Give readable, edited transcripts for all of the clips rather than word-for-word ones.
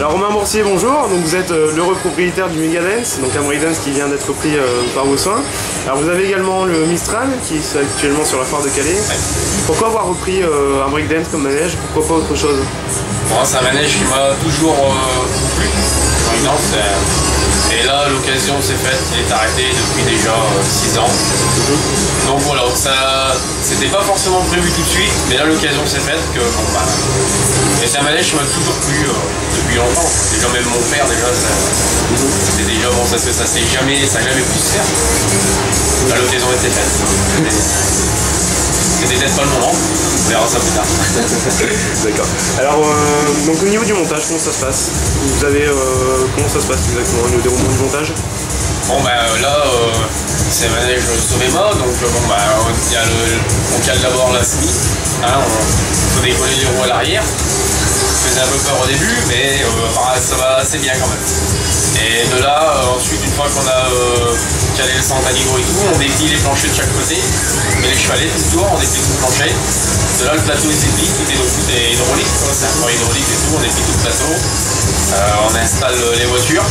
Alors Romain Boursier, bonjour. Donc vous êtes l'heureux propriétaire du Megadance, donc un breakdance qui vient d'être pris par vos soins. Alors vous avez également le Mistral qui est actuellement sur la foire de Calais. Pourquoi avoir repris un breakdance comme manège? Pourquoi pas autre chose? Bon, c'est un manège qui m'a toujours plu. Et là, l'occasion s'est faite, il est arrêté depuis déjà 6 ans. Donc voilà, ça c'était pas forcément prévu tout de suite, mais là l'occasion s'est faite que bon bah. Et c'est un manège qui m'a toujours plu depuis longtemps. Déjà même mon père c'était déjà bon, ça n'a jamais pu se faire. Là l'occasion était faite. C'était peut-être pas le moment, on verra ça plus tard. D'accord. Alors, donc au niveau du montage, comment ça se passe? Vous avez, comment ça se passe exactement, le déroulement du montage? Bon bah là, c'est un manège Sovema, donc bon bah on cale d'abord la scie, hein, on faut décoller les roues à l'arrière. Ça faisait un peu peur au début, mais ça va assez bien quand même. Et de là, ensuite, une fois qu'on a calé le centre à niveau et tout, on déplie les planchers de chaque côté, on met les chevalets tout autour, on déplie tout le plancher. De là, le plateau est déplie, tout est hydraulique, c'est un port hydraulique et tout, on déplie tout le plateau. On installe les voitures.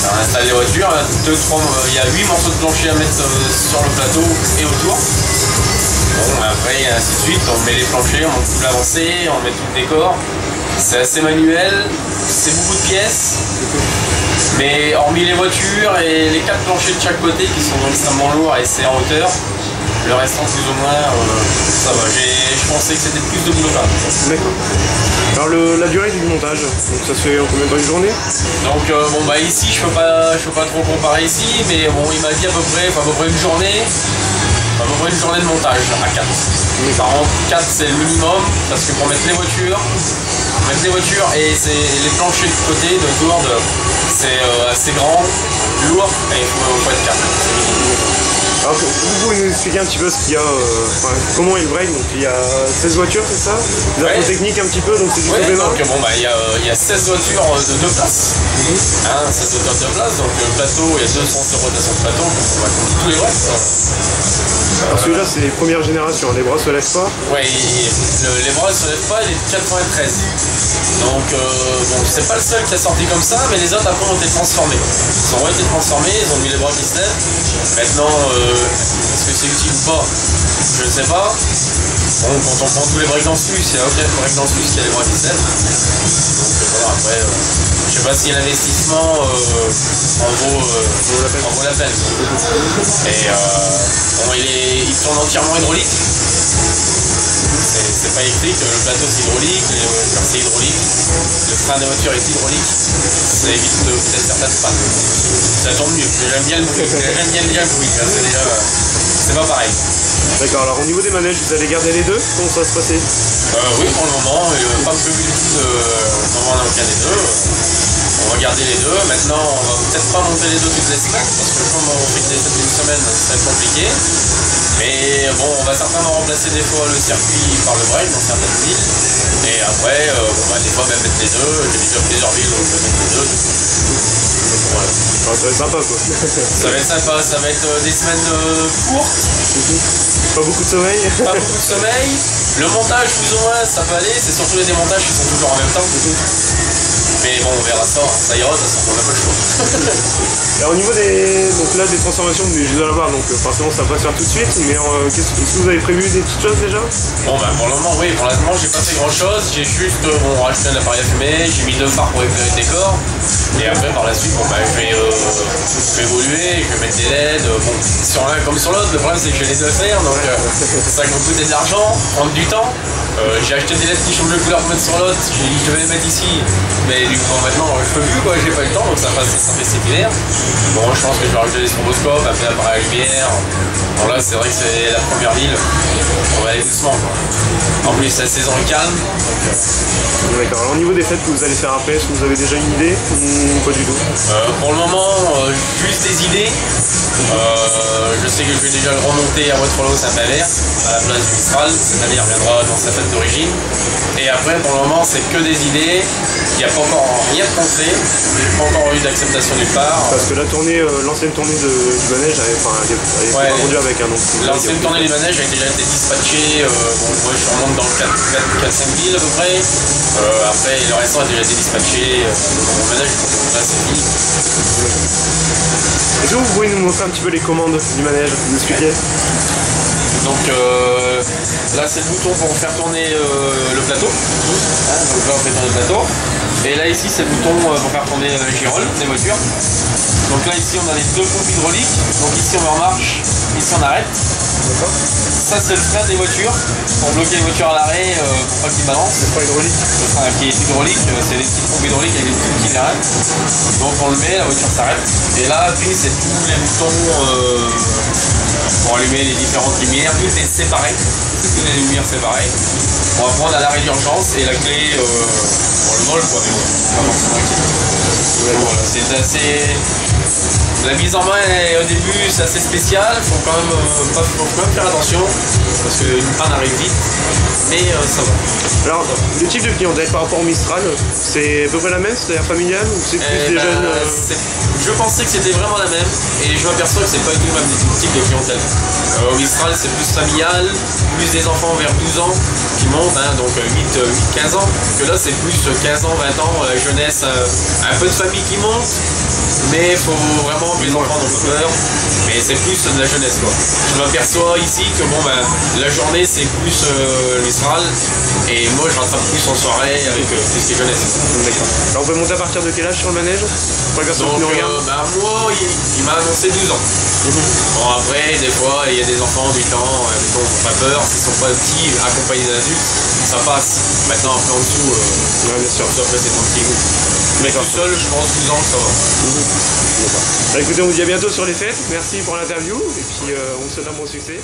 On installe les voitures, il y a 8 morceaux de plancher à mettre sur le plateau et autour. Bon, après, ainsi de suite, on met les planchers, on monte tout l'avancée, on met tout le décor. C'est assez manuel, c'est beaucoup de pièces. Mais hormis les voitures et les 4 planchers de chaque côté qui sont extrêmement lourds et c'est en hauteur, le restant plus ou moins, ça va. Je pensais que c'était plus de boulot quand même. D'accord. Alors la durée du montage, donc ça se fait en combien de temps, une journée? Donc bon bah ici je peux pas trop comparer ici, mais bon il m'a dit à peu près une journée. À peu près une journée de montage à 4. Par contre 4 c'est le minimum parce que pour mettre les voitures et les planchers de côté de tour c'est assez grand, lourd et il faut être 4. Alors, vous pouvez nous expliquer un petit peu ce qu'il y a, comment est le break? Donc il y a 16 voitures, c'est ça? Des infos techniques un petit peu, donc c'est du donc bon bah il y a 16 voitures de 2 places. 16 voitures de 2 places, donc le plateau, il y a 200 rotations de plateau, on va compter tous les bras. Alors celui-là c'est les premières générations, les bras se lèvent pas? Ouais, les bras se lèvent pas, il est de 93. Donc bon, c'est pas le seul qui a sorti comme ça, mais les autres après ont été transformés. Ils ont été transformés, ils ont mis les bras qui se lèvent. Maintenant, est-ce que c'est utile ou pas? Je ne sais pas. Bon, quand on prend tous les breakdance plus, il y a aucun breakdance plus qui a les bras qui se lèvent. Donc voilà, après, je sais pas si l'investissement en vaut la peine. Et bon, il tourne entièrement hydraulique. C'est pas électrique, le plateau c'est hydraulique, comme c'est hydraulique, le frein de voiture est hydraulique, ça évite peut-être certaines pannes. Ça tourne mieux, j'aime bien le bruit, c'est pas pareil. D'accord, alors au niveau des manèges, vous allez garder les deux? Comment ça va se passer? Oui, pour le moment, pas prévu du tout d'en vendre aucun des deux. On va garder les deux. Maintenant, on va peut-être pas monter les deux toutes les semaines, parce que comme on fait que des semaines d'une semaine, ça va être compliqué. Mais bon, on va certainement remplacer des fois le circuit par le break dans certaines villes. Et après, on va des fois même mettre les deux. J'ai déjà plusieurs villes où je vais mettre les deux. Voilà. Ça va être sympa quoi. Ça va être sympa, ça va être des semaines courtes. Pas beaucoup de sommeil. Pas beaucoup de sommeil. Le montage plus ou moins ça peut aller, c'est surtout les démontages qui sont toujours en même temps. Mais bon, on verra ça ira, de toute façon, on n'a pas le choix. Alors au niveau des transformations du jeu de la barre, donc forcément ça va pas se faire tout de suite, mais est-ce que vous avez prévu des petites choses déjà? Bon bah pour le moment oui, pour l'instant j'ai pas fait grand chose, j'ai juste racheté un appareil à fumer, j'ai mis 2 phares pour éclairer le décor, et après par la suite bon bah je vais évoluer, je vais mettre des LED, bon sur l'un comme sur l'autre, le problème c'est que j'ai les deux à faire, donc ça va me coûter de l'argent, prendre du temps. J'ai acheté des LED qui changent de couleur pour mettre sur l'autre, j'ai dit je vais les mettre ici, mais du coup maintenant je peux plus quoi, j'ai pas eu le temps, donc ça fait cet hiver. Bon je pense que je vais rajouter des stroboscopes, après l'appareil à lumière. Bon là c'est vrai que c'est la première ville, on va aller doucement quoi. En plus la saison est calme. D'accord, alors au niveau des fêtes que vous allez faire après, est-ce que vous avez déjà une idée ou pas du tout? Pour le moment, juste des idées. Je sais que je vais déjà le remonter à Waterloo-Saint-Valère, à la place du Mistral, c'est-à-dire reviendra dans sa fête d'origine. Et après, pour le moment, c'est que des idées. Il n'y a pas encore rien de concret, j'ai pas encore eu d'acceptation nulle part. Parce que la tournée, l'ancienne tournée du manège avait pas vendu avec un nom. L'ancienne tournée du manège a déjà été dispatchée dispatché, bon, moi je remonte dans le 4-5 000 à peu près. Après, le restant a déjà été dispatché dans mon manège, donc là c'est fini. Est-ce que vous pouvez nous montrer un petit peu les commandes du manège, vous expliquer? Donc là c'est le bouton pour faire tourner le plateau. Donc là on fait tourner le plateau. Et là ici c'est le bouton pour faire tourner la girole des voitures. Donc là ici on a les deux pompes hydrauliques. Donc ici on met en marche, ici on arrête. Ça c'est le frein des voitures pour bloquer les voitures à l'arrêt pour pas qu'ils balancent. Le frein hydraulique. Le frein qui est hydraulique, c'est des petites pompes hydrauliques avec des petits qui l'arrêtent. Donc on le met, la voiture s'arrête. Et là puis c'est tous les boutons pour allumer les différentes lumières, tout est séparé, toutes les lumières séparées. On va prendre à l'arrêt d'urgence et la clé pour le vol, quoi, mais bon, pas forcément inquiet. Voilà, c'est assez. La mise en main au début c'est assez spécial, faut quand même faire attention parce qu'une panne arrive vite, mais ça va. Alors, le type de clientèle par rapport au Mistral, c'est à peu près la même, c'est-à-dire familial ou c'est plus des jeunes Je pensais que c'était vraiment la même et je m'aperçois que c'est pas du tout le même type de clientèle. Au Mistral c'est plus familial, plus des enfants vers 12 ans qui montent, hein, donc 8-15 ans, que là c'est plus 15 ans, 20 ans, la jeunesse, un peu de famille qui monte, mais il faut vraiment que les enfants n'ont pas peur, mais c'est plus de la jeunesse quoi. Je m'aperçois ici que bon ben la journée c'est plus Mistral et moi je rattrape plus en soirée avec plus les jeunesse. D'accord. Alors on peut monter à partir de quel âge sur le manège? Pour les personnes qui nous regardent. Moi il m'a annoncé 12 ans. Bon après des fois il y a des enfants de 8 ans, des fois ils n'ont pas peur, s'ils sont pas petits, accompagnés d'adultes, ça passe. Maintenant après en dessous, bien sûr. après c'est tranquille. Mais tout seul je pense 12 ans ça va. D'accord. Écoutez, on vous dit à bientôt sur les fêtes, merci pour l'interview et puis on vous souhaite un bon succès.